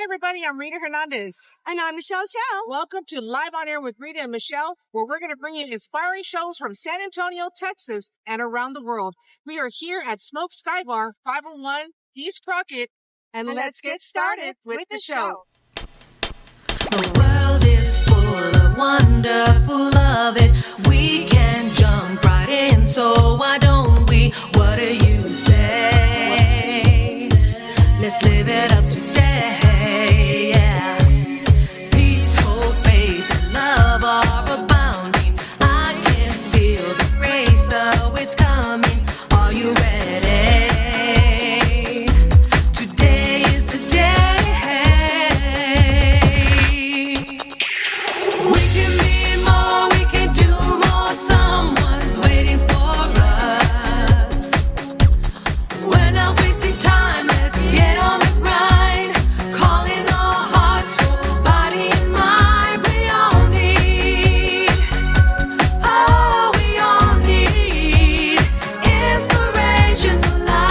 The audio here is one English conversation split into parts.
everybody, I'm Rita Hernandez. And I'm Michelle Shell. Welcome to Live on Air with Rita and Michelle, where we're going to bring you inspiring shows from San Antonio, Texas, and around the world. We are here at Skybar, 501 East Crockett, and let's get started with the show. The world is full of wonderful love it. We can jump right in, so why don't we? What do you say? Let's live it up today, yeah. Peace, hope, faith, and love are abounding. I can feel the grace, so it's coming. Are you ready? Today is the day. We can be more, we can do more. Someone's waiting for us. We're not wasting time, let's get on the grind. Calling our hearts, soul, body, and mind. We all need, oh, we all need inspiration for life.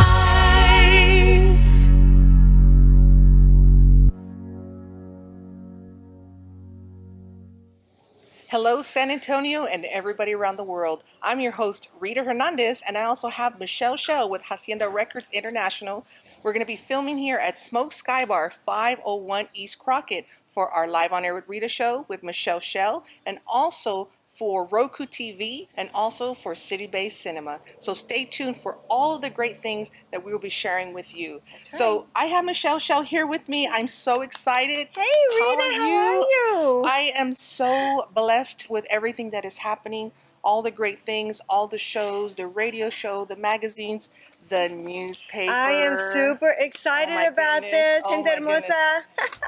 Hello, San Antonio, and everybody around the world. I'm your host, Rita Hernandez, and I also have Michelle Shell with Hacienda Records International. We're going to be filming here at Skybar, 501 East Crockett for our Live on Air with Rita show with Michelle Shell, and also for Roku TV and also for City Based Cinema. So stay tuned for all of the great things that we will be sharing with you. That's right. So I have Michelle Shell here with me. I'm so excited. Hey, Rita, how are you? I am so blessed with everything that is happening, all the great things, all the shows, the radio show, the magazines, the newspaper. I am super excited about this. Oh, Gente my hermosa.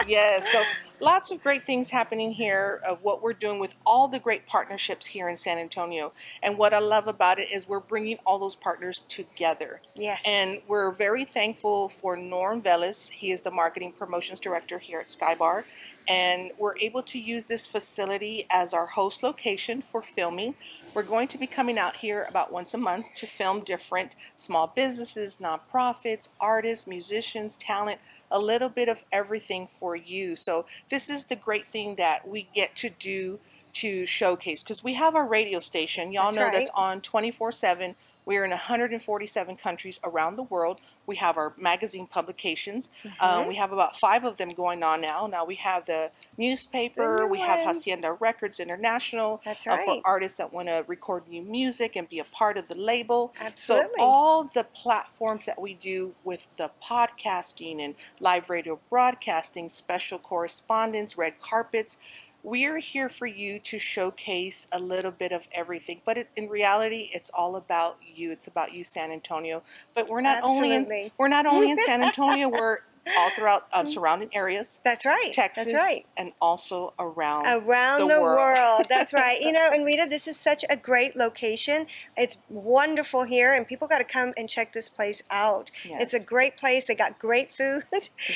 Yes, so lots of great things happening here of what we're doing with all the great partnerships here in San Antonio. And what I love about it is we're bringing all those partners together. Yes. And we're very thankful for Norm Velez. He is the marketing promotions director here at Skybar. And we're able to use this facility as our host location for filming. We're going to be coming out here about once a month to film different small businesses, nonprofits, artists, musicians, talent, a little bit of everything for you. So this is the great thing that we get to do to showcase, because we have our radio station. Y'all know that's on 24/7. We're in 147 countries around the world. We have our magazine publications. We have about 5 of them going on now. Now we have the newspaper. We have Hacienda Records International. That's right. For artists that want to record new music and be a part of the label. Absolutely. So all the platforms that we do with the podcasting and live radio broadcasting, special correspondence, red carpets, we're here for you to showcase a little bit of everything, but in reality, it's all about you. It's about you, San Antonio. But we're not only in San Antonio. We're all throughout surrounding areas. That's right. Texas. That's right. And also around the world. That's right. You know, and Rita, this is such a great location. It's wonderful here, and people got to come and check this place out. Yes. It's a great place. They got great food.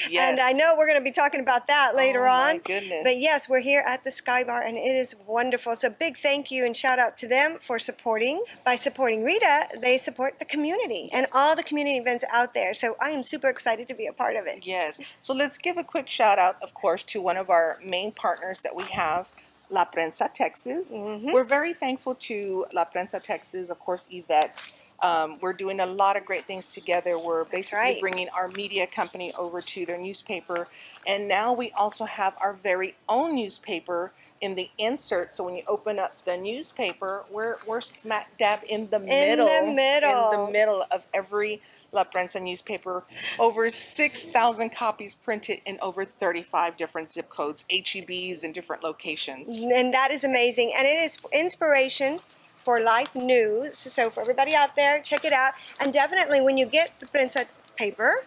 Yes. And I know we're going to be talking about that later on. Oh, my goodness. But yes, we're here at the Skybar, and it is wonderful. So big thank you and shout out to them for supporting. By supporting Rita, they support the community and all the community events out there. So I am super excited to be a part of it. Yes. So let's give a quick shout out, of course, to one of our main partners that we have, La Prensa Texas. We're very thankful to La Prensa Texas, of course, Yvette. We're doing a lot of great things together. We're basically bringing our media company over to their newspaper. And now we also have our very own newspaper in the insert. So when you open up the newspaper, we're smack dab in the middle of every La Prensa newspaper. Over 6,000 copies printed in over 35 different zip codes, HEBs, and different locations. And that is amazing. And it is inspiration for life news. So for everybody out there, check it out. And definitely when you get the Prensa paper,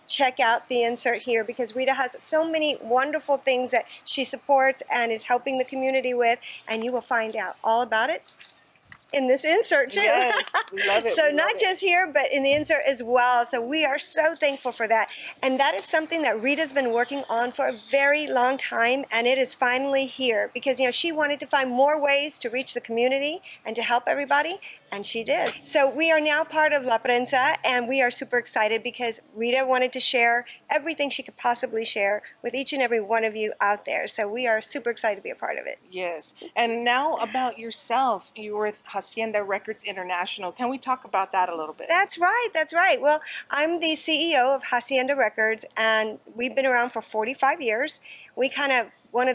check out the insert here, because Rita has so many wonderful things that she supports and is helping the community with, and you will find out all about it in this insert too. Yes, we love it. So not just here, but in the insert as well. So we are so thankful for that. And that is something that Rita's been working on for a very long time, and it is finally here because, you know, she wanted to find more ways to reach the community and to help everybody. And she did. So we are now part of La Prensa, and we are super excited because Rita wanted to share everything she could possibly share with each and every one of you out there. So we are super excited to be a part of it. Yes. And now about yourself. You were with Hacienda Records International. Can we talk about that a little bit? That's right, that's right. Well, I'm the CEO of Hacienda Records, and we've been around for 45 years. We were one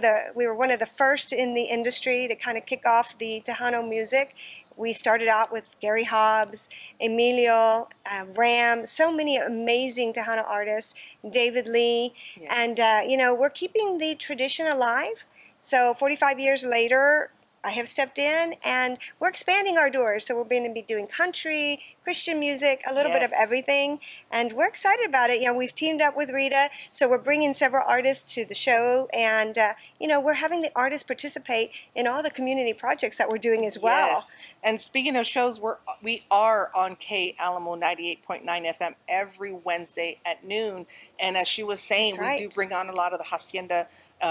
of the first in the industry to kind of kick off the Tejano music. We started out with Gary Hobbs, Emilio, Ram, so many amazing Tejano artists, David Lee, Yes. and you know, we're keeping the tradition alive. So 45 years later, I have stepped in, and we're expanding our doors. So we're going to be doing country, Christian music, a little bit of Yes. everything, and we're excited about it. You know, we've teamed up with Rita, so we're bringing several artists to the show, and you know, we're having the artists participate in all the community projects that we're doing as well. Yes. And speaking of shows, we are on K Alamo 98.9 FM every Wednesday at noon. And as she was saying, That's right. we do bring on a lot of the Hacienda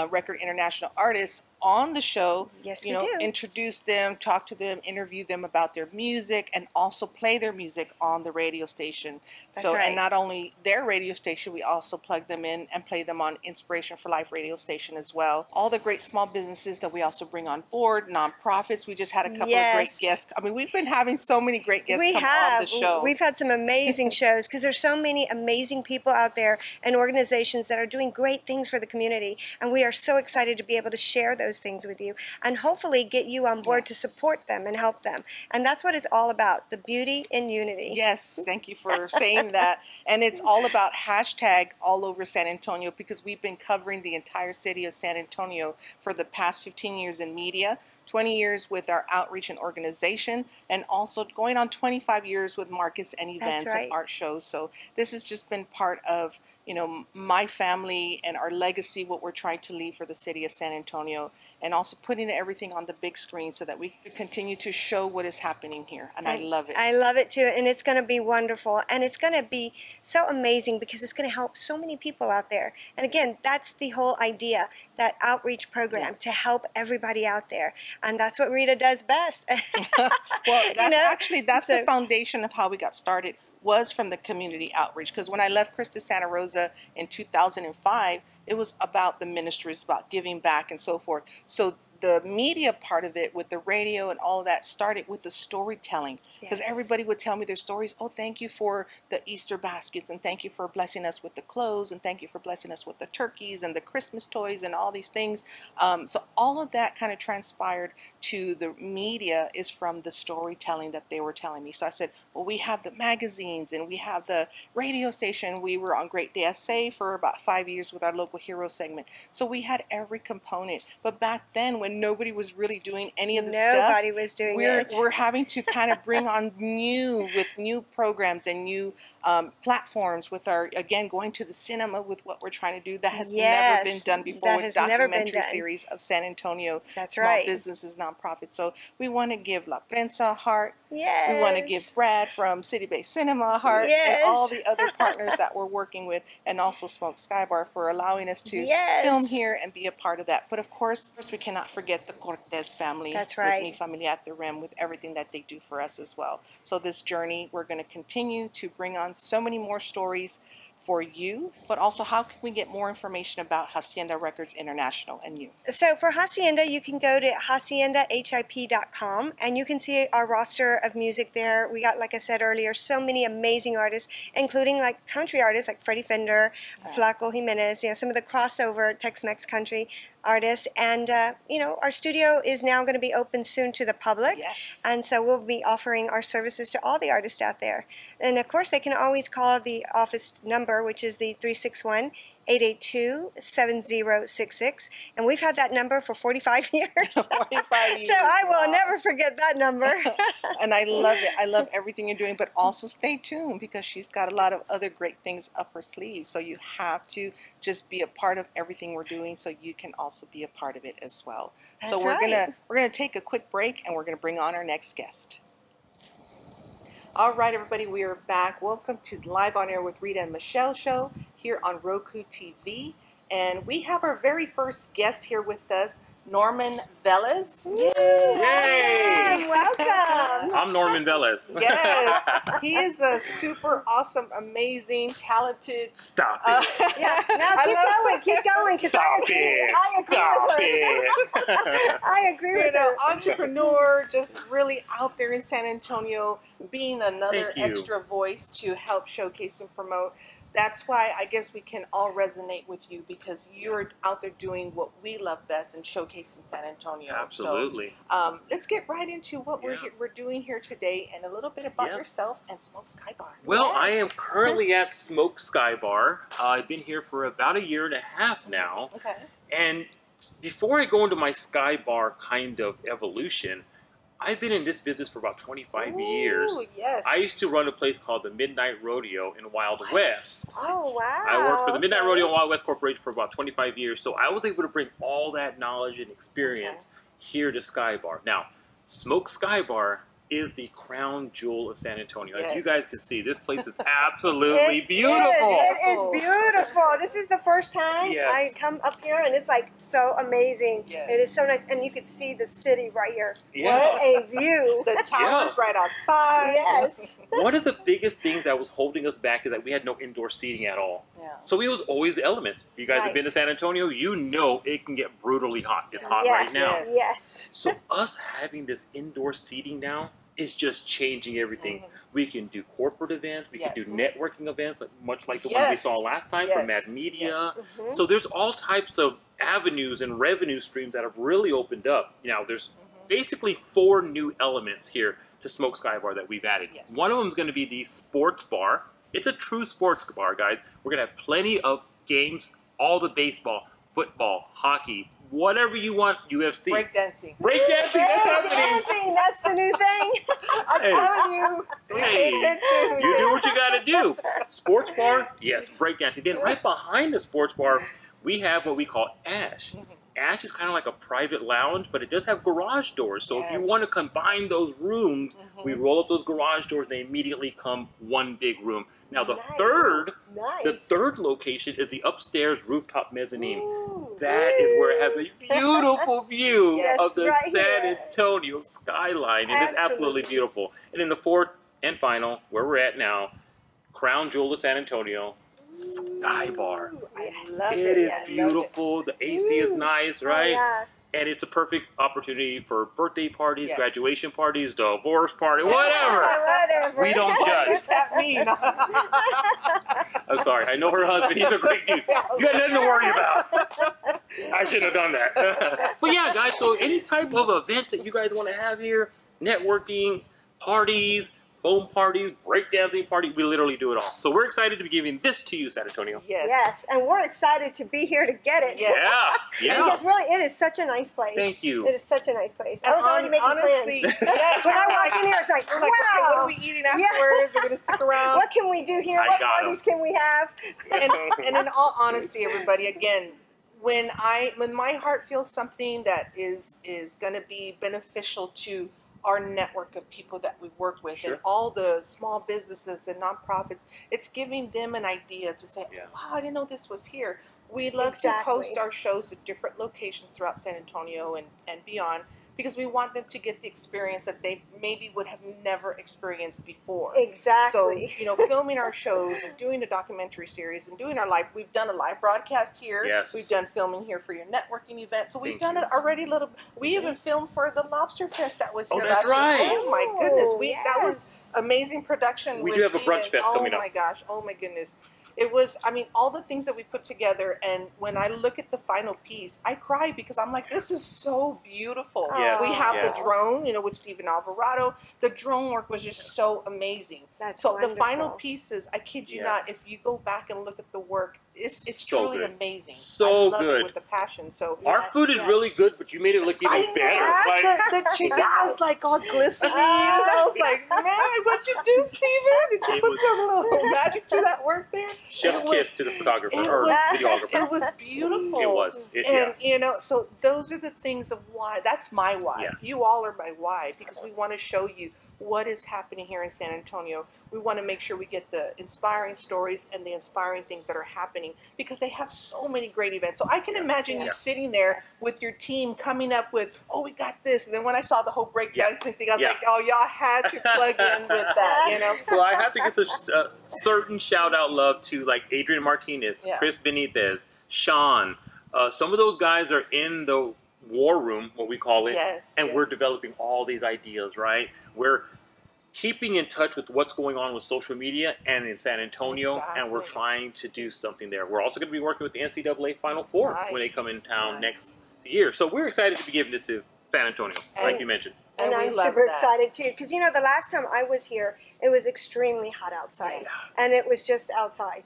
Record International artists on the show. Yes, you we know, do. introduce them, talk to them, interview them about their music, and also play their music on the radio station. That's So, right. and not only their radio station, we also plug them in and play them on Inspiration for Life radio station as well. All the great small businesses that we also bring on board, nonprofits. We just had a couple of great Yes. guests. I mean, we've been having so many great guests We come have. on the show. We've had some amazing shows because there's so many amazing people out there and organizations that are doing great things for the community. And we are so excited to be able to share those things with you and hopefully get you on board to support them and help them. And that's what it's all about, the beauty in unity. Yes, thank you for saying that. And it's all about hashtag all over San Antonio, because we've been covering the entire city of San Antonio for the past 15 years in media, 20 years with our outreach and organization, and also going on 25 years with markets and events right. and art shows. So this has just been part of, you know, my family and our legacy, what we're trying to leave for the city of San Antonio, and also putting everything on the big screen so that we can continue to show what is happening here. And I love it. I love it too, and it's going to be wonderful, and it's going to be so amazing because it's going to help so many people out there. And again, that's the whole idea, that outreach program, to help everybody out there, and that's what Rita does best. Well, that's You know? actually, that's the So- foundation of how we got started, was from the community outreach. Because when I left Christus Santa Rosa in 2005, it was about the ministries, about giving back and so forth. So the media part of it with the radio and all of that started with the storytelling, because Yes. everybody would tell me their stories. Oh, thank you for the Easter baskets, and thank you for blessing us with the clothes, and thank you for blessing us with the turkeys and the Christmas toys and all these things. So all of that kind of transpired to the media is from the storytelling that they were telling me. So I said, well, we have the magazines and we have the radio station. We were on Great Day SA for about 5 years with our local hero segment. So we had every component. But back then, when nobody was really doing any of the Nobody stuff, was doing we're, it. we're having to kind of bring on new programs and new platforms with our, again, going to the cinema with what we're trying to do. That has never been Yes, done before, that with has never been documentary done. series of San Antonio That's small right. businesses, nonprofits. So we want to give La Prensa a heart. Yes. We want to give Brad from City Bay Cinema a heart, and all the Yes. other partners that we're working with, and also Smoke Skybar for allowing us to Yes. film here and be a part of that. But of course, we cannot forget the Cortez family. That's With right. Mi Familia at the Rim, with everything that they do for us as well. So this journey, we're going to continue to bring on so many more stories for you, but also how can we get more information about Hacienda Records International and you? So for Hacienda, you can go to haciendahip.com and you can see our roster of music there. We got, like I said earlier, so many amazing artists, including like country artists like Freddie Fender, Flaco Jimenez, you know, some of the crossover Tex-Mex country artists. And, you know, our studio is now going to be open soon to the public. Yes. And so we'll be offering our services to all the artists out there. And of course, they can always call the office number, which is the 361 882-7066, and we've had that number for 45 years. 45 years. So I will Wow. never forget that number. And I love it. I love everything you're doing, but also stay tuned because she's got a lot of other great things up her sleeve. So you have to just be a part of everything we're doing so you can also be a part of it as well. So That's we're right. gonna take a quick break and we're gonna bring on our next guest. All right, everybody, we are back. Welcome to Live on Air with Rita and Michelle show here on Roku TV. And we have our very first guest here with us, Norman Velez. Yay! Welcome. I'm Norman Velez. Yes, he is a super awesome, amazing, talented. Stop it. Yeah, no, I keep going, because Stop I agree it. with her. Stop it. I agree You with know, her. entrepreneur, just really out there in San Antonio, being another Thank you. extra voice to help showcase and promote. That's why I guess we can all resonate with you, because you're out there doing what we love best and showcasing San Antonio. Absolutely. So, let's get right into what Yeah. we're doing here today, and a little bit about Yes. yourself and Smoke Skybar. Well, I am Yes. currently at Smoke Skybar. I've been here for about 1.5 years now. Okay. And before I go into my Skybar kind of evolution, I've been in this business for about 25 years. Ooh, yes. I used to run a place called the Midnight Rodeo in Wild West. Oh, wow. I worked for the Midnight Okay. Rodeo and Wild West Corporation for about 25 years, so I was able to bring all that knowledge and experience here to Skybar. Now, Smoke Skybar is the crown jewel of San Antonio. As you Yes. guys can see, this place is absolutely beautiful. It is beautiful. This is the first time Yes. I come up here, and it's like so amazing. Yes. It is so nice, and you could see the city right here. Yeah. What a view! The tower's Yeah. right outside. Yes. One of the biggest things that was holding us back is that we had no indoor seating at all. Yeah. So it was always the elements. If you guys have been to Right. San Antonio, you know it can get brutally hot. It's hot yes. right now. Yes. Yes. So us having this indoor seating now is just changing everything. Mhm. We can do corporate events. We can do Yes. networking events, much like the one we Yes. saw last time from Mad Yes. Media. Yes. Mhm. So there's all types of avenues and revenue streams that have really opened up. Now there's basically 4 new elements here to Smoke Skybar that we've added. Yes. One of them is going to be the sports bar. It's a true sports bar, guys. We're going to have plenty of games, all the baseball, football, hockey, whatever you want, UFC. Breakdancing. Breakdancing, that's happening. Dancing, that's the new thing. I'm Hey. telling you. Hey, Pay attention. you do what you got to do. Sports bar, yes, breakdancing. Then right behind the sports bar, we have what we call Ash. Mhm. Ash is kind of like a private lounge, but it does have garage doors. So if you Yes. want to combine those rooms, we Mhm. roll up those garage doors. They immediately come one big room. Now the Nice. the Nice. third location is the upstairs rooftop mezzanine. Ooh. That is where it has a beautiful view Yes. of the Right San here. Antonio skyline. It is absolutely Absolutely. beautiful. And then the fourth and final, where we're at now, crown jewel of San Antonio, Skybar. Ooh, I yes. love It it. is I love it. beautiful. The AC is Ooh. nice, Oh, right? yeah. And it's a perfect opportunity for birthday parties, Yes. graduation parties, divorce party, whatever. Whatever. We don't judge. What's that mean? I'm sorry. I know her husband. He's a great dude. You got nothing to worry about. I shouldn't have done that. But yeah, guys, so any type of events that you guys want to have here, networking, parties, foam parties, breakdancing parties, we literally do it all. So we're excited to be giving this to you, San Antonio. Yes. Yes, and we're excited to be here to get it. Yeah. Yeah, yeah. Because really, it is such a nice place. Thank you. It is such a nice place. I And was already making honestly, plans. yes, When I walked in here, it's like, we're like, okay, what wow. are we eating afterwards? We're gonna stick around. What can we do here? I What got 'em. parties can we have? and in all honesty, everybody, again, when my heart feels something that is going to be beneficial to our network of people that we work with Sure. and all the small businesses and nonprofits, it's giving them an idea to say, Yeah. wow, I didn't know this was here. We love Exactly. to post our shows at different locations throughout San Antonio and beyond, because we want them to get the experience that they maybe would have never experienced before. Exactly. So, filming our shows and doing a documentary series and doing we've done a live broadcast here. Yes. We've done filming here for your networking event. So we've Thank done you. it already we even filmed for the Lobster Fest that was Oh, here that's last year. right. Oh my goodness. That was yes. amazing production. We with do have a brunch Steven. fest coming up. Oh my gosh. Oh my goodness. It was, all the things that we put together, and when I look at the final piece, I cry because I'm like, this is so beautiful. Yes, We have yes. the drone, with Stephen Alvarado. The drone work was just so amazing. That's So the final wonderful. pieces, I kid you Yeah. not, if you go back and look at the work, it's So truly good. amazing. So I love good. it with the passion. So Our Yes, food is yes. really good, but you made it look I even know. better. Like, the chicken wow. was like all glistening. And I was like, man, what'd you do, Steven? Did you It put was- some little magic to that work there? chef's It was- kiss to the photographer It or was, videographer. it was beautiful. It was. was. And you know, so those are the things of why. That's my why. Yes. You all are my why, because we want to show you what is happening here in San Antonio. We want to make sure we get the inspiring stories and the inspiring things that are happening, because they have so many great events. So I can imagine you Yes. sitting there with your team coming up with, oh, we got this. And then when I saw the whole breakdancing thing, I was like, oh, y'all had to plug in with that, you know? Well, I have to give a certain shout out love to like Adrian Martinez, Chris Benitez, Sean. Some of those guys are in the war room, what we call it, and we're developing all these ideas, right? We're keeping in touch with what's going on with social media and in San Antonio, and we're trying to do something there. We're also going to be working with the NCAA Final Four when they come in town next year. So we're excited to be giving this to San Antonio, like you mentioned. And I'm super excited too, because you know, the last time I was here, it was extremely hot outside, and it was just outside.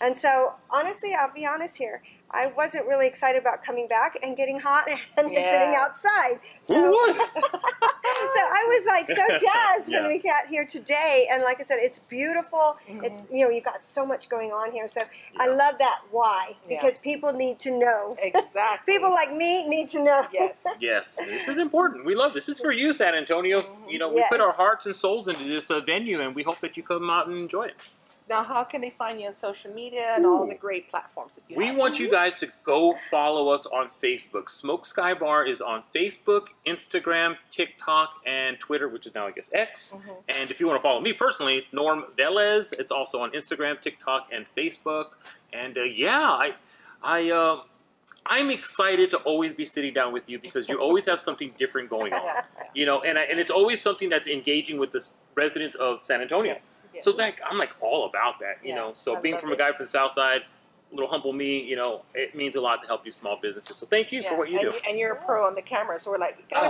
And so, honestly, I'll be honest here, I wasn't really excited about coming back and getting hot and sitting outside. So, Who would? so I was like so jazzed when we got here today. And like I said, it's beautiful. It's, you know, you've got so much going on here. So I love that why, because people need to know. Exactly. People like me need to know. Yes. Yes, this is important. We love this. This is for you, San Antonio. You know, we put our hearts and souls into this venue, and we hope that you come out and enjoy it. Now, how can they find you on social media and all the great platforms that you have? We want you guys to go follow us on Facebook. Smoke Skybar is on Facebook, Instagram, TikTok, and Twitter, which is now, I guess, X. And if you want to follow me personally, it's Norm Velez. It's also on Instagram, TikTok, and Facebook. And I'm excited to always be sitting down with you, because you always have something different going on. You know, and it's always something that's engaging with the residents of San Antonio. So like, I'm like all about that, you know. So being from a guy from the South Side, little humble me, you know, it means a lot to help these small businesses. So thank you for what you do. And you're a pro on the camera, so we're like, you're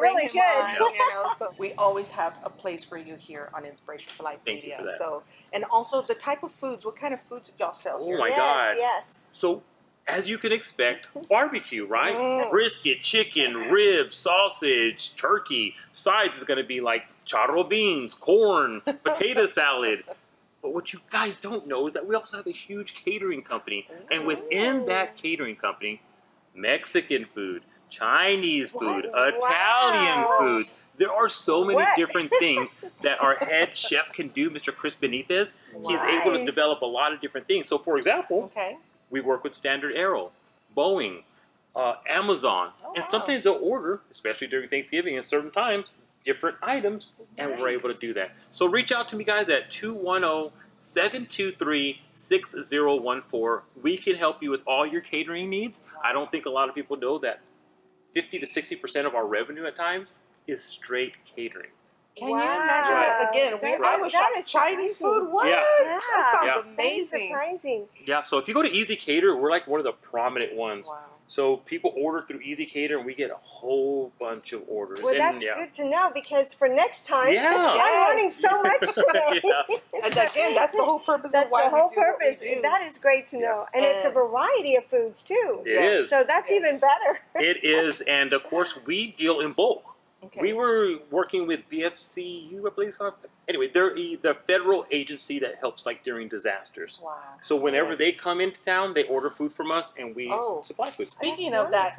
really good. You know, so we always have a place for you here on Inspiration for Life Media. You for that. So, and also the type of foods. What kind of foods did y'all sell here? Oh my God! Yes. So, as you can expect, barbecue, right? Brisket, chicken, ribs, sausage, turkey. Sides is going to be like charro beans, corn, potato salad. But what you guys don't know is that we also have a huge catering company. And within that catering company, Mexican food, Chinese food, Italian food. There are so many different things that our head chef can do, Mr. Chris Benitez. He's able to develop a lot of different things. So, for example, we work with Standard Aero, Boeing, Amazon, and sometimes they'll order, especially during Thanksgiving and certain times, different items, and we're able to do that. So reach out to me, guys, at 210-723-6014. We can help you with all your catering needs. I don't think a lot of people know that 50 to 60% of our revenue at times is straight catering. Can you imagine that? Again, I was shocked. Chinese food? What? That sounds amazing. That is surprising. Yeah, so if you go to Easy Cater, we're like one of the prominent ones. Wow. So people order through Easy Cater, and we get a whole bunch of orders. Well, that's good to know, because for next time, I'm learning so much today. And again, that's the whole purpose of why the whole we do purpose. what we do. That is great to know. And it's a variety of foods, too. It is. So that's even better. It is. And, of course, we deal in bulk. We were working with BFCU, I believe it's called. Anyway, they're the federal agency that helps like during disasters. Wow. So whenever they come into town, they order food from us, and we supply food. Speaking of that,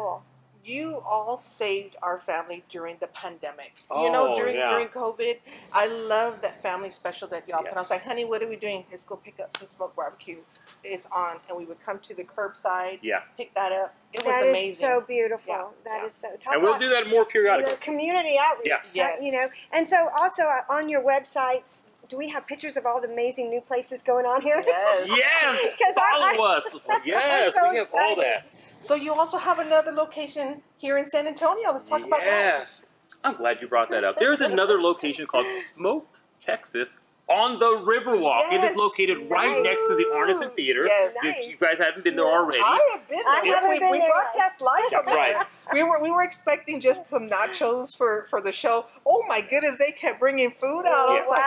you all saved our family during the pandemic. You know, during COVID. I love that family special that y'all put on. I was like, honey, what are we doing? Let's go pick up some smoked barbecue. It's on. And we would come to the curbside, pick that up. It was amazing. That is so beautiful. That is so. And we'll do that more periodically. You know, community outreach. You know, and so also on your websites, do we have pictures of all the amazing new places going on here? Yes. Follow us. Yes, we have all that. So you also have another location here in San Antonio. Let's talk about that. Yes. I'm glad you brought that up. There's another location called Smoke, Texas, on the Riverwalk. It is located right next to the Artisan Theater. You guys haven't been there already. I have been there. I haven't been we there. broadcast live from there. We were expecting just some nachos for the show. Oh my goodness, they kept bringing food out. I was like,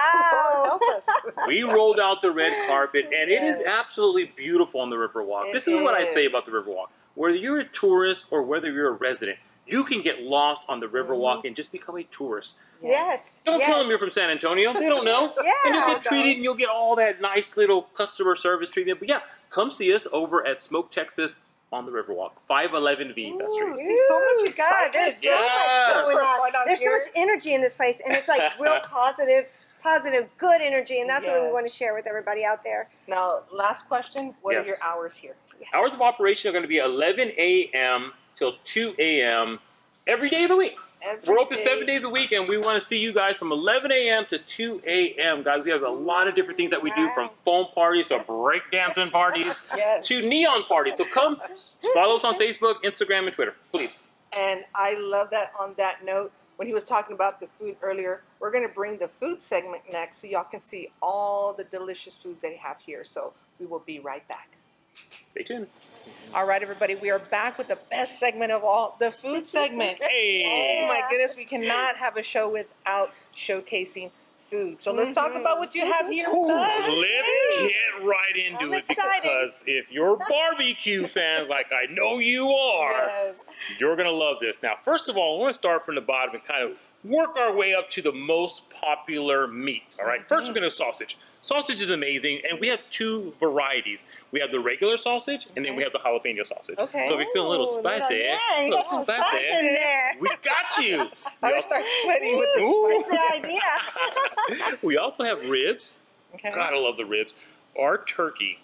Lord, help us. We rolled out the red carpet, and it is absolutely beautiful on the Riverwalk. This is what I say about the Riverwalk. Whether you're a tourist or whether you're a resident, you can get lost on the Riverwalk and just become a tourist. Don't tell them you're from San Antonio. They don't know. And you'll get treated, and you'll get all that nice little customer service treatment. But yeah, come see us over at Smoke Texas on the Riverwalk, 511B Best Street. Ooh, see, so much God, excitement. there's so Yes. much going on. Going on There's so here. much energy in this place, and it's like real positive, good energy, and that's what we want to Yes. share with everybody out there. Now, last question. What are Yes. your hours here? Yes. Hours of operation are going to be 11 a.m. till 2 a.m. every day of the week. Every We're open day. 7 days a week, and we want to see you guys from 11 a.m. to 2 a.m. Guys, we have a lot of different things that we do, from foam parties to breakdancing parties Yes. to neon parties. So come follow us on Facebook, Instagram, and Twitter, please. And I love that on that note, when he was talking about the food earlier, we're going to bring the food segment next so y'all can see all the delicious food they have here. So we will be right back. Stay tuned. All right, everybody, we are back with the best segment of all, the food segment. Hey! Oh my goodness, we cannot have a show without showcasing food. So let's talk about what you have here with us. Let's get right into I'm it, excited. because if you're barbecue fans like I know you are, Yes. you're going to love this. Now, first of all, I want to start from the bottom and kind of work our way up to the most popular meat. All right, first we're going to sausage. Sausage is amazing, and we have two varieties. We have the regular sausage, and then we have the jalapeno sausage. Okay. So if you're feeling a little Ooh, spicy, yeah, a you little got some spice in there. we got you. I'm going to start sweating with Ooh. this. That's the idea. We also have ribs. Okay. God, I love the ribs. Our turkey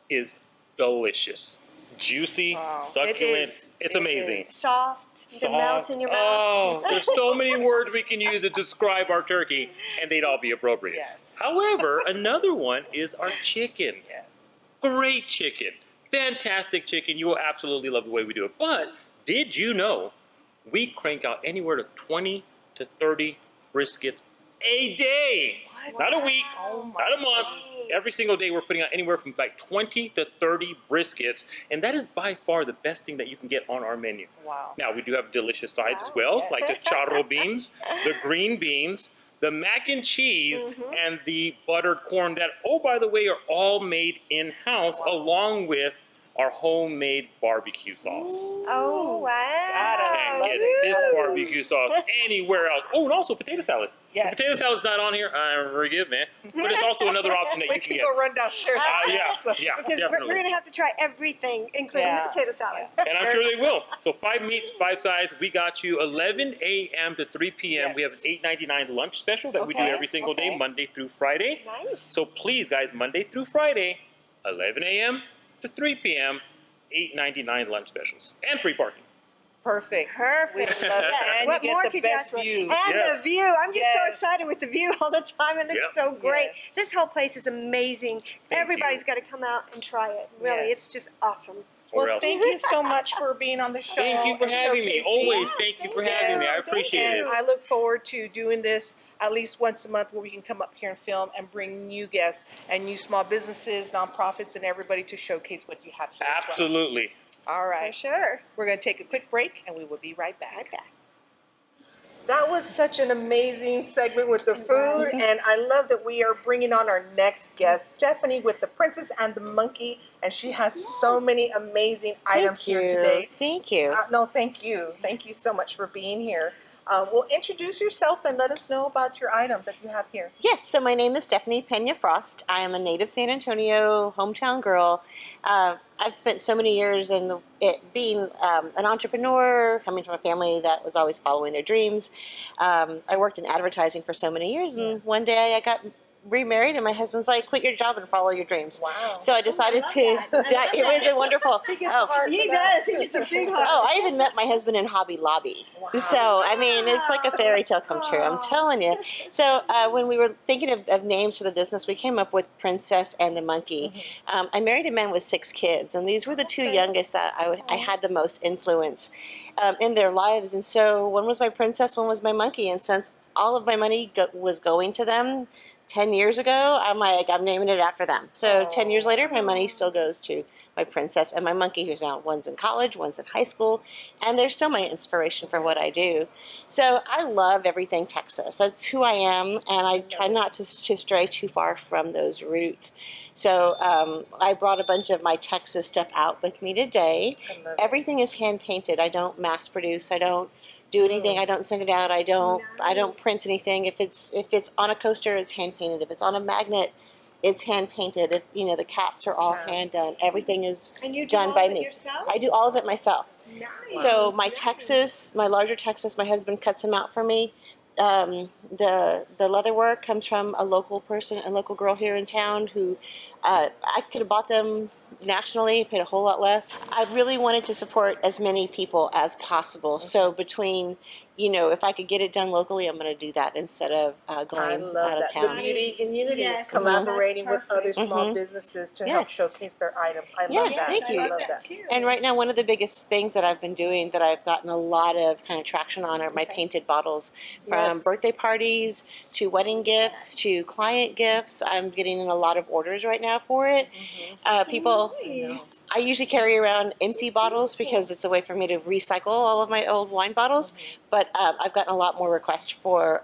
is delicious, juicy, Wow. succulent. It is. It's It amazing. is. Soft, the melt in your mouth. Oh, there's so many words we can use to describe our turkey, and they'd all be appropriate. Yes. However, another one is our chicken. Yes. Great chicken. Fantastic chicken. You will absolutely love the way we do it. But did you know we crank out anywhere to 20 to 30 briskets a day? What? Not a week, Oh my not a month. goodness. Every single day we're putting out anywhere from like 20 to 30 briskets. And that is by far the best thing that you can get on our menu. Wow. Now, we do have delicious sides as Wow, well, yes. like the charro beans, the green beans, the mac and cheese, Mhm. and the buttered corn that, oh, by the way, are all made in-house, Wow. along with our homemade barbecue sauce. Oh, wow. Can't get Love this it. barbecue sauce anywhere else. Oh, and also potato salad. Yes. Potato salad's not on here. Forgive me. But it's also another option that We you can can get. go run downstairs. Yeah, So- yeah, Because definitely. we're going to have to try everything, including Yeah. the potato salad. And I'm sure they will. So 5 meats, 5 sides. We got you 11 a.m. to 3 p.m. We have an Yes. $8.99 lunch special that we do Okay, every single day, okay. Monday through Friday. Nice. So please, guys, Monday through Friday, 11 a.m. to 3 p.m., $8.99 lunch specials. And free parking. Perfect. Perfect. We love it. Yes. And What you get more the could you best ask for? view. And Yes. the view. I'm just so Yes. excited with the view all the time. It looks Yep. so great. Yes. This whole place is amazing. Thank Everybody's you. got to come out and try it. Really, Yes. it's just awesome. Or Well, else. thank you so much for being on the show. Thank you for and having me. showcasing. Always, Yes, thank you thank for having me. I you. Thank appreciate And it. I look forward to doing this at least once a month, where we can come up here and film and bring new guests and new small businesses, nonprofits, and everybody to showcase what you have here. as well. Absolutely. All For right. sure. We're going to take a quick break and we will be right back. Right back. That was such an amazing segment with the food, and I love that we are bringing on our next guest, Stephanie, with the Princess and the Monkey, and she has so many amazing items here today. Thank you. No, thank you. Thank you so much for being here. Well, introduce yourself and let us know about your items that you have here. Yes, so my name is Stephanie Pena Frost. I am a native San Antonio hometown girl. I've spent so many years in being an entrepreneur, coming from a family that was always following their dreams. I worked in advertising for so many years, and one day I got remarried, and my husband's like, "Quit your job and follow your dreams." Wow. So I decided love to. that. I love It was that. a wonderful. He gets Oh. hard He for that. does. He gets a big heart. Oh, I even met my husband in Hobby Lobby. Wow. So, I mean, it's like a fairy tale come true, I'm telling you. So, when we were thinking of names for the business, we came up with Princess and the Monkey. I married a man with 6 kids, and these were the 2 youngest that I had the most influence in their lives. And so, one was my princess, one was my monkey. And since all of my money was going to them 10 years ago, I'm like, I'm naming it after them. So 10 years later, my money still goes to my princess and my monkey, who's now, one's in college, one's in high school, and they're still my inspiration for what I do. So I love everything Texas. That's who I am, and I try not to stray too far from those roots. So I brought a bunch of my Texas stuff out with me today. I love it. Everything is hand painted. I don't mass produce. I don't do anything. I don't send it out. I don't print anything. If it's on a coaster, it's hand painted. If it's on a magnet, It's hand painted. If, you know, the caps are all Caps. hand done. Everything is And you do done all by of it me. yourself? I do all of it myself. Nice. So my nice. Texas, my larger Texas, my husband cuts them out for me. The leather work comes from a local person, a local girl here in town who I could have bought them nationally, paid a whole lot less. I really wanted to support as many people as possible. So between, you know, if I could get it done locally, I'm going to do that instead of I going love out of that. The town. beauty in unity Yes, is collaborating that's with other perfect. small businesses to help Yes. showcase their items. I Yeah, love that. thank you. I love that. too. And right now, one of the biggest things that I've been doing that I've gotten a lot of kind of traction on are my painted bottles. From Yes. birthday parties to wedding gifts to client gifts. I'm getting a lot of orders right now for it. People, Nice. I usually carry around empty bottles because it's a way for me to recycle all of my old wine bottles. But I've gotten a lot more requests for,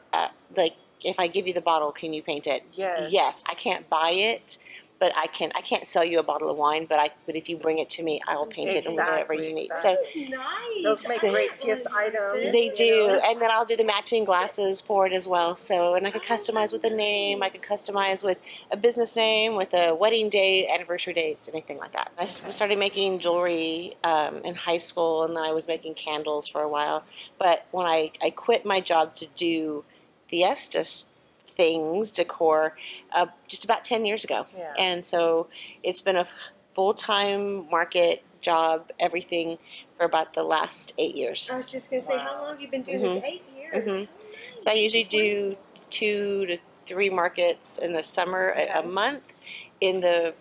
like, if I give you the bottle, can you paint it? Yes. Yes, I can't buy it, but I can't sell you a bottle of wine, but if you bring it to me, I will paint it in whatever you need. Exactly. So This is nice. Those make I great want gift one like items. this, they you do, know. and then I'll do the matching glasses for it as well. So, and I could customize with a name. I could customize with a business name, with a wedding date, anniversary dates, anything like that. I started making jewelry in high school, and then I was making candles for a while. But when I quit my job to do Fiesta things, decor, just about 10 years ago. Yeah. And so it's been a full-time market job, everything, for about the last 8 years. I was just going to say, how long have you been doing this? 8 years. Mhm. Oh, nice. So I usually That's do wonderful. 2 to 3 markets in the summer a month.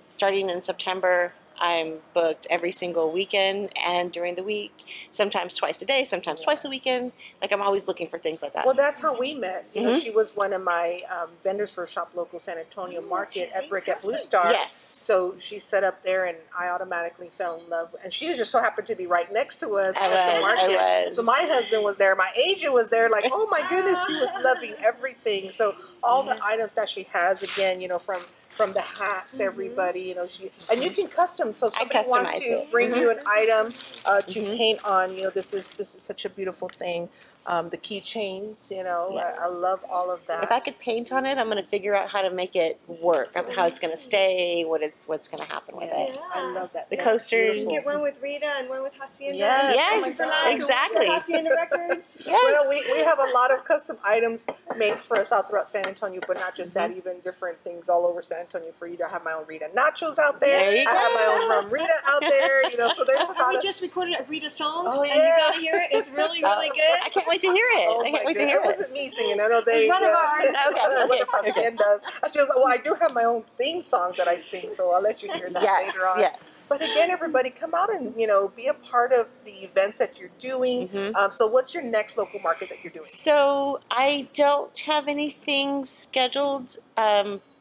Starting in September, I'm booked every single weekend and during the week, sometimes twice a day, sometimes twice a weekend. Like, I'm always looking for things like that. Well, that's how we met. You know, Mhm. she was one of my vendors for Shop Local San Antonio Market at Brick at Blue Star. Yes. So she set up there, and I automatically fell in love. And she just so happened to be right next to us at the market. I was. So my husband was there. My agent was there. Like, oh my goodness, he was loving everything. So all the items that she has, again, you know, from the hats, everybody, you know, and you can custom. So if somebody wants customize to it. bring you an item to Mhm. paint on, you know, this is such a beautiful thing. The keychains, you know, Yes. I love all of that. If I could paint on it, I'm going to figure out how to make it work, how it's going to stay, what's going to happen with it. Yes, I love that. The That's coasters. You beautiful. get one with Rita and one with Hacienda. Yes. Yes, One for life, exactly. one for Hacienda Records. Yes. Well, we have a lot of custom items made for us out throughout San Antonio, but not just that, Mm-hmm. even different things all over San Antonio for you. I have my own Rita nachos out there. There you I have go. my own rum Rita out there, you know, so there's a And lot we of... just recorded a Rita song, Oh, and you yeah. gotta hear it. It's really, really good. I can't wait to hear it. Oh I can't my wait to goodness. hear It it. wasn't me singing. I know they... It's one of our artists. One of Hacienda's. She was like, well, I do have my own theme song that I sing, so I'll let you hear that Yes, later on. yes. But again, everybody, come out and, you know, be a part of the events that you're doing. Mhm. So what's your next local market that you're doing? So I don't have anything scheduled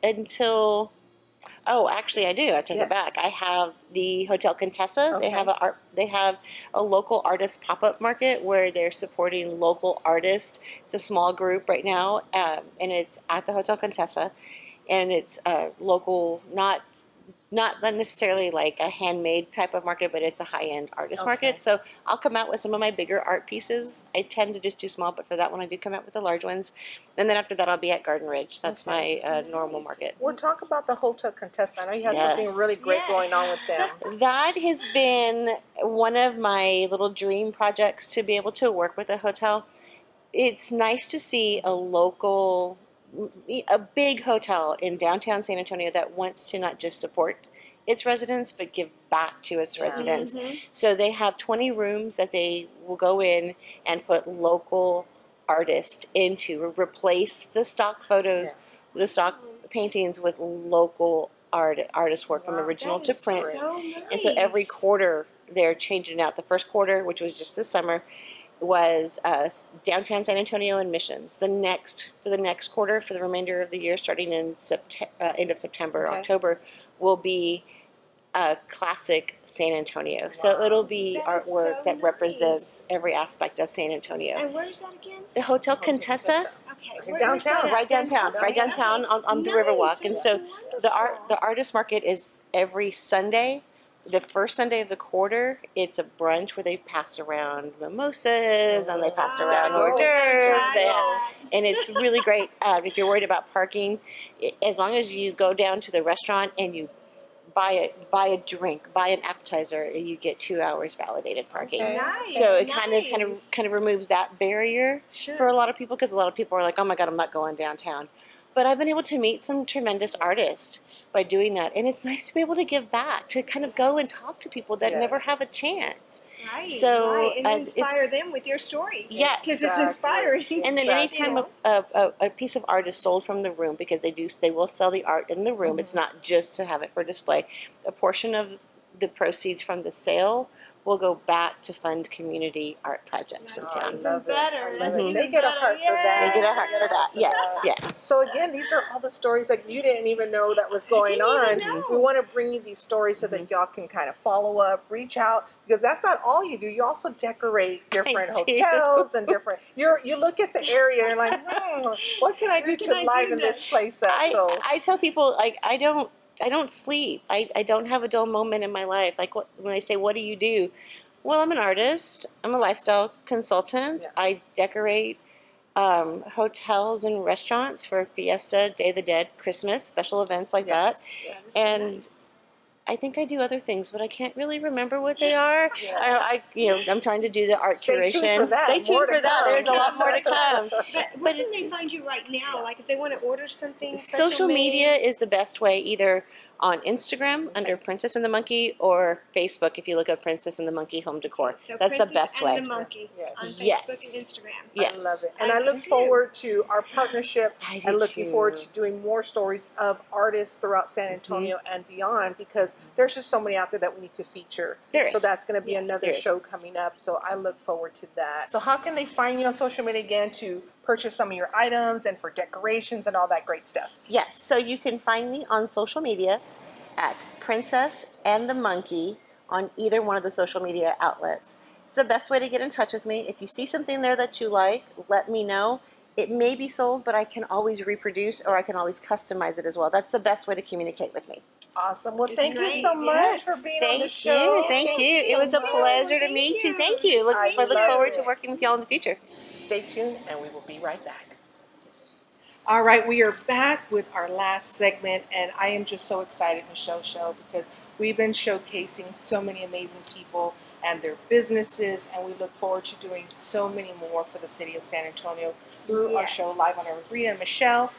until. Oh, actually, I do. I take Yes. it back. I have the Hotel Contessa. Okay. They have a local artist pop-up market where they're supporting local artists. It's a small group right now, and it's at the Hotel Contessa, and it's local, not necessarily like a handmade type of market, but it's a high-end artist Okay. market. So I'll come out with some of my bigger art pieces. I tend to just do small, but for that one I do come out with the large ones. And then after that I'll be at Garden Ridge. That's my normal market. We'll talk about the Hotel Contessa. I know you have Yes. something really great Yes. going on with them. That has been one of my little dream projects, to be able to work with a hotel. It's nice to see a big hotel in downtown San Antonio that wants to not just support its residents, but give back to its Yeah. residents. Mhm. So they have 20 rooms that they will go in and put local artists into, replace the stock photos, the stock paintings with local artist work from Wow, original That to is print. so nice. And so every quarter they're changing out. The first quarter, which was just this summer, was downtown San Antonio and Missions. For the next quarter, for the remainder of the year, starting in end of September, Okay. October, will be classic San Antonio. So Wow. it'll be That is artwork so that nice. represents every aspect of San Antonio. And where's that again? The Hotel Hotel Contessa, Okay. Downtown. where's that at? right downtown, Okay, right downtown okay. on the Nice, Riverwalk. And that's so wonderful. the artist market is every Sunday the first Sunday of the quarter, it's a brunch where they pass around mimosas and they pass around Oh, hors we gotta d'oeuvres, try that. and it's really great. If you're worried about parking, as long as you go down to the restaurant and you buy a drink, buy an appetizer, you get 2 hours validated parking. Okay. Nice. So it nice. kind of removes that barrier Sure. for a lot of people, because a lot of people are like, oh my God, I'm not going downtown. But I've been able to meet some tremendous artists by doing that, and it's nice to be able to give back, to kind of go and talk to people that never Yes. have a chance. Right, So, right. And it's- inspire them with your story. Yes. Because Exactly. it's inspiring. And then Exactly. anytime a piece of art is sold from the room, because they will sell the art in the room, it's not just to have it for display. A portion of the proceeds from the sale will go back to fund community art projects in That's town. even love it. better. I love That's it. even They get a better. heart for that. They get a heart for that. Yes, yes. So again, these are all the stories that you didn't even know that was going on. didn't even know. We want to bring you these stories so that y'all can kind of follow up, reach out, because that's not all you do. You also decorate different I do. hotels and different. You look at the area and like, what can I do can to I do liven next? this place up? I tell people, like, I don't sleep. I don't have a dull moment in my life. Like, when they say, what do you do? Well, I'm an artist. I'm a lifestyle consultant. Yeah. I decorate hotels and restaurants for Fiesta, Day of the Dead, Christmas, special events like that. Yes. And I think I do other things, but I can't really remember what they are. Yeah. I'm trying to do the art Stay curation. tuned for that. Stay tuned More to for that. come. There's a lot more to come. But where But can it's they just- find you right now? Like if they want to order something Social special media made? is the best way, either on Instagram under Princess and the Monkey, or Facebook if you look up Princess and the Monkey Home Decor. So That's the Princess best and way. the Monkey Yes. on Facebook Yes. and Instagram. Yes. I love it. And I I look do. forward to our partnership I do and looking forward too. to doing more stories of artists throughout San Antonio and beyond, because there's just so many out there that we need to feature. There So is. that's going to be Yes, another there is. show coming up. So I look forward to that. So how can they find you on social media again to purchase some of your items and for decorations and all that great stuff? Yes, so you can find me on social media at Princess and the Monkey on either one of the social media outlets. It's the best way to get in touch with me. If you see something there that you like, let me know. It may be sold, but I can always reproduce, or I can always customize it as well. That's the best way to communicate with me. Awesome. Well, It's thank you great. so much Yes. for being on the Thank show. you. Thank you. It so was a much. pleasure to Thank meet you. you. Thank you. I I look love forward to it. working with y'all in the future. Stay tuned and we will be right back. All right, we are back with our last segment, and I am just so excited, Michelle Show, because we've been showcasing so many amazing people and their businesses, and we look forward to doing so many more for the city of San Antonio through our Yes. show Live on Air with Rita and Michelle,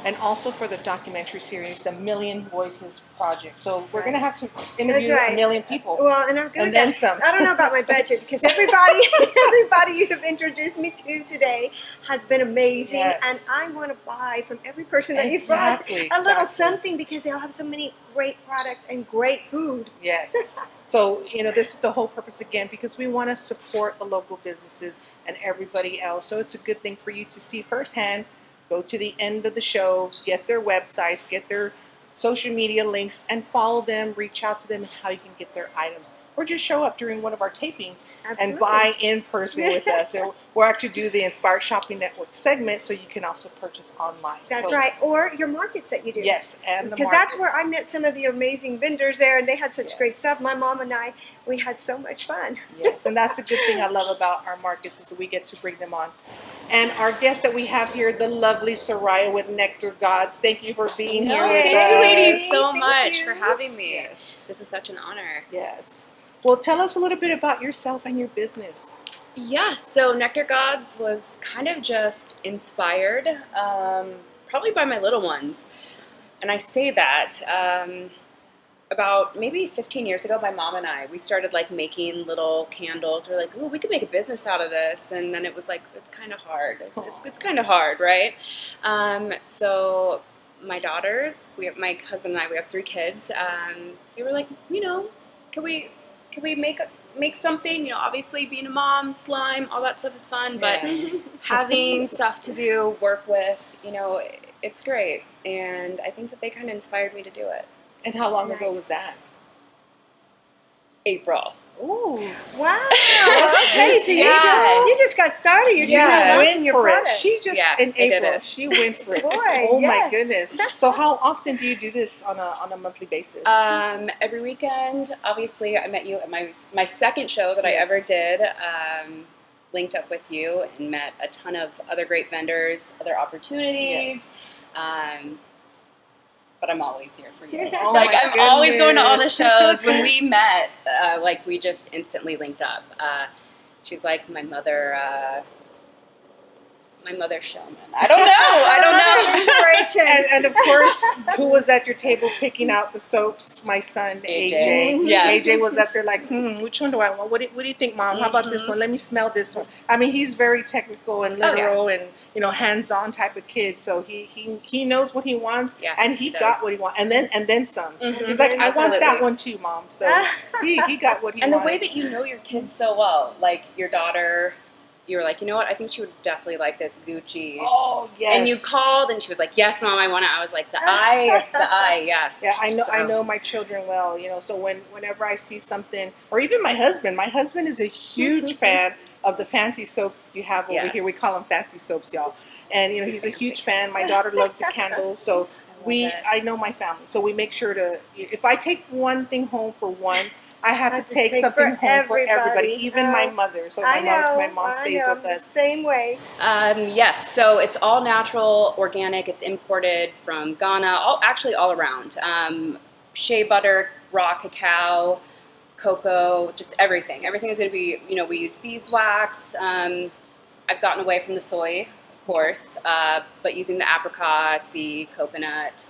and also for the documentary series, The Million Voices Project. So we're going to have to interview right. a million people. Well, and I'm good And at then that. some. I don't know about my budget because everybody you have introduced me to today has been amazing, Yes. and I want to buy from every person that Exactly, you've brought a little exactly. something, because they all have so many great products and great food. Yes. So, this is the whole purpose again, because we want to support the local businesses and everybody else. So it's a good thing for you to see firsthand. Go to the end of the show, get their websites, get their social media links, and follow them, reach out to them, and how you can get their items. Or just show up during one of our tapings and Absolutely. buy in person with us. So we'll actually do the Inspired Shopping Network segment, so you can also purchase online. That's So, right. Or your markets that you do. Yes, and the Because that's where markets. I met some of the amazing vendors there, and they had such great Yes. stuff. My mom and I, we had so much fun. Yes, and that's a good thing I love about our markets, is that we get to bring them on. And our guest that we have here, the lovely Soraya with Nectar Gods. Thank you for being here with Yay. Thank you, us. ladies, so Thank much you. for having me. Yes, This is such an honor. yes. Well, tell us a little bit about yourself and your business. Yeah, so Nectar Gods was kind of just inspired, probably by my little ones. And I say that about maybe 15 years ago, my mom and I, we started like making little candles. We're like, oh, we could make a business out of this. And then it was like, it's kind of hard. It's kind of hard, right? So my daughters, my husband and I, we have 3 kids. They were like, can we make something? Obviously being a mom, slime, all that stuff is fun, but Yeah. having stuff to do, work with, it's great. And I think that they kind of inspired me to do it. And how long ago was Nice. that? April. Ooh. Wow. Okay, So you, Yeah. you just got started. You're just Yeah, not launching went your for it. products. She just Yeah, in I did April. it. She went for it. Boy, Oh my yes. goodness! So how often do you do this on a monthly basis? Every weekend. Obviously, I met you at my second show that I Yes. ever did. Linked up with you and met a ton of other great vendors, other opportunities. Yes. But I'm always here for you. Oh Like my I'm always going to all the goodness. shows. When we met, like we just instantly linked up. She's like my mother showman. I don't know. Inspiration. And of course, who was at your table picking out the soaps? My son, AJ. Yes. AJ was up there like, which one do I want? What do you think, Mom? How about this one? Let me smell this one. I mean, he's very technical and Oh, yeah. literal and, hands-on type of kid. So he knows what he wants, Yeah, and he he does. got what he wants. And then some. Mhm. He's like, I want that Absolutely. one too, Mom. So he got what he And the wanted. way that you know your kids so well, like your daughter, you were like, you know what? I think she would definitely like this Gucci. Oh, yes. And you called, and she was like, "Yes, Mom, I want it." I was like, "The eye, yes." Yeah, I know. I So- know my children well. So whenever I see something, or even my husband is a huge fan of the fancy soaps you have over Yes. here. We call them fancy soaps, y'all. And he's a huge fan. My daughter loves the candles, so I know my family. So we make sure to. If I take one thing home for one, I have to take something home for everybody, even my mother. So my mom stays with the us. same way. Yes, so it's all natural, organic. It's imported from Ghana, all around. Shea butter, raw cacao, cocoa, just everything. Everything is going to be, we use beeswax. I've gotten away from the soy, of course, but using the apricot, the coconut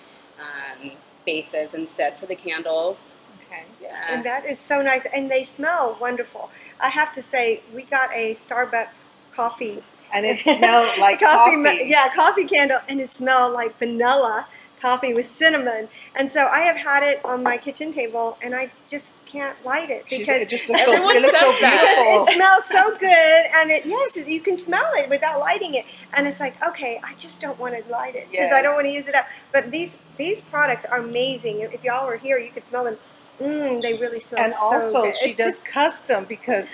bases instead for the candles. Okay. Yeah. And that is so nice. And they smell wonderful. I have to say, we got a Starbucks coffee. And it smelled like coffee. Yeah, coffee candle. And it smelled like vanilla coffee with cinnamon. And so I have had it on my kitchen table, and I just can't light it because it just looks so, everyone it looks so says that. beautiful. it smells so good, and you can smell it without lighting it. And it's like, okay, I just don't want to light it because I don't want to use it up. But these products are amazing. If y'all were here, you could smell them. They really smell And so also, good. she does custom because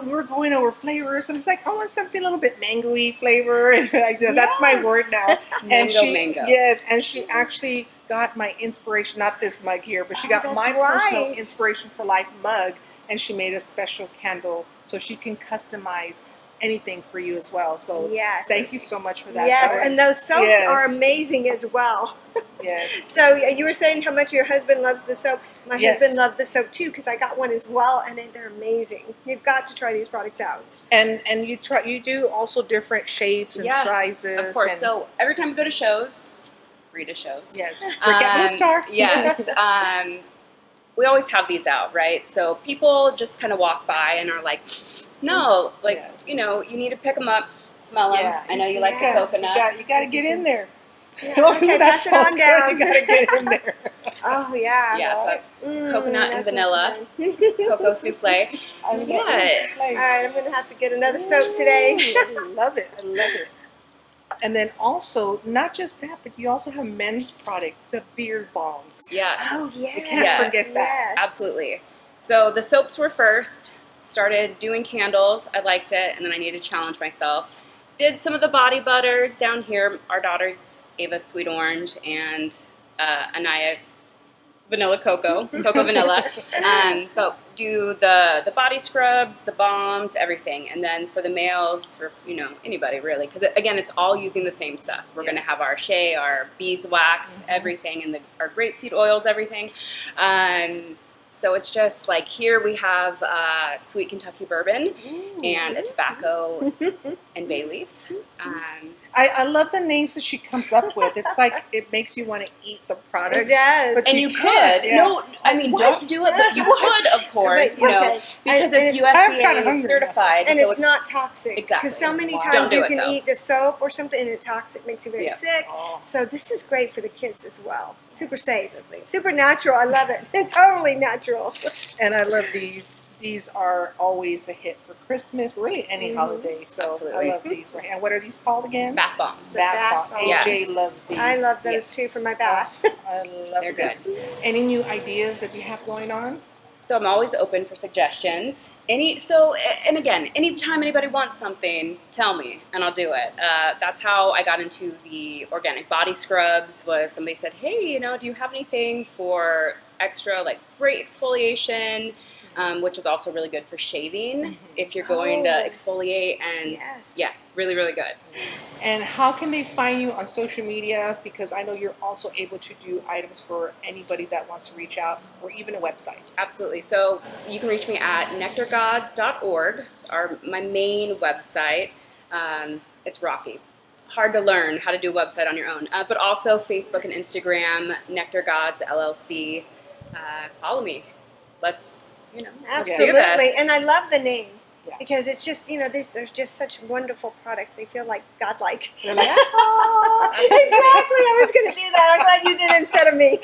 we were going over flavors, and it's like, I want something a little bit mango-y flavor, and that's my Yes. word now. Mango. Yes, and she actually got my inspiration, not this mug here, but she got that's my personal right. Inspiration for Life mug, and she made a special candle so she can customize anything for you as well. So Yes. thank you so much for that. Yes, and those soaps Yes. are amazing as well. Yes. So you were saying how much your husband loves the soap. My Yes. husband loved the soap too because I got one as well, and they're amazing. You've got to try these products out. And you do also different shapes and Yes, sizes. of course. And, So every time we go to shows, Rita shows. yes. Rick at Blue Star. Yes. We always have these out, right? So people just kind of walk by and are like, no, like, Yes. you need to pick them up, smell them. Yeah. I know you like the Yeah. coconut. You got to get in there. Yeah, Oh, okay, that pass it smells on good. down. You got to get in there. Oh yeah. Yeah, so that's coconut and that smells vanilla. fine. Cocoa souffle. I love Yeah. it. All right, I'm gonna have to get another soap today. I love it. I love it. And then also, not just that, but you also have men's product, the beard balms. Yes. Oh yeah. You can't Yes. forget that. Yes. Absolutely. So the soaps were first. Started doing candles. I liked it, and then I needed to challenge myself. Did some of the body butters down here. Our daughters, Ava Sweet Orange and Anaya Vanilla Cocoa Vanilla. But do the body scrubs, the balms, everything, and then for the males, for anybody really, because again, it's all using the same stuff. We're going to have our shea, our beeswax, everything, and our grapeseed oils, everything. So it's just like here we have sweet Kentucky bourbon and a tobacco and bay leaf. I love the names that she comes up with. It's like it makes you want to eat the product. It does. But And you can't. could. Yeah. No, I mean, What? don't do it, but you could, of course, But- okay. because And it's it's- I'm kinda USDA hungry certified. And so it's not toxic. Exactly. Because so many Wow. times Don't do you it, can though. eat the soap or something and it's toxic, makes you very Yeah. sick. Oh. So this is great for the kids as well. Super safe. Super natural. I love it. Totally natural. And I love these. These are always a hit for Christmas, really any holiday. So Absolutely. I love these. Right? And what are these called again? bath bombs. Bath Bath bombs. bombs. AJ Yes. loves these. I love those Yes. too for my bath. I love They're them. good. Any new ideas that you have going on? So I'm always open for suggestions. And again, anytime anybody wants something, tell me and I'll do it. That's how I got into the organic body scrubs. Was somebody said, hey, do you have anything for extra like great exfoliation, which is also really good for shaving if you're going to exfoliate, and yeah, really, really good. And how can they find you on social media? Because I know you're also able to do items for anybody that wants to reach out, or even a website. Absolutely. So you can reach me at nectargods.org, my main website. It's rocky. Hard to learn how to do a website on your own. But also Facebook and Instagram, Nectar Gods LLC. Follow me. Let's do Absolutely. this. And I love the name. Because it's just, these are just such wonderful products. They feel like godlike. You're like, Exactly. I was going to do that. I'm glad you did it instead of me.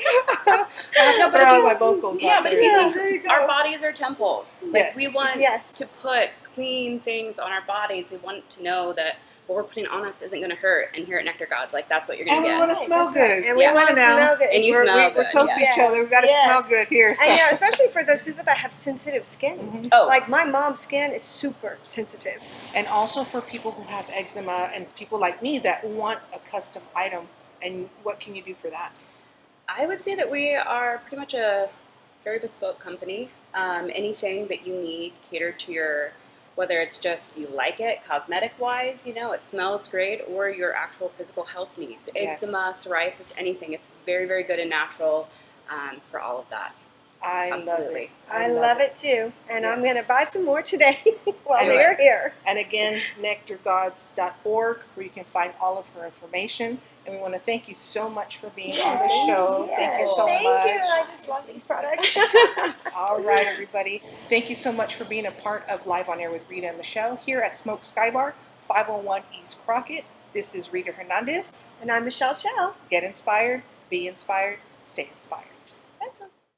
No, but all my vocals. Yeah, but if you think go. our bodies are temples. Like we want Yes. to put clean things on our bodies. We want to know that what we're putting on us isn't going to hurt. And here at Nectar Gods, like that's what you're going to And get. we want to smell good. And we want to smell good. And you we're, smell we're good. close to each other. We've got to smell good here. So. I know, especially for those people that have sensitive skin. Oh. Like my mom's skin is super sensitive. And also for people who have eczema and people like me that want a custom item. And what can you do for that? I would say that we are pretty much a very bespoke company. Anything that you need catered to your, whether it's just you like it cosmetic-wise, it smells great, or your actual physical health needs. Eczema, psoriasis, anything. It's very, very good and natural for all of that. I love it. I love it too. And I'm going to buy some more today while we're here. And again, nectargods.org, where you can find all of her information. And we want to thank you so much for being on the show. Thank you so much. Thank you. I just love these products. All right, everybody. Thank you so much for being a part of Live on Air with Rita and Michelle here at Smoke Skybar, 501 East Crockett. This is Rita Hernandez. And I'm Michelle Shell. Get inspired, be inspired, stay inspired. Besos.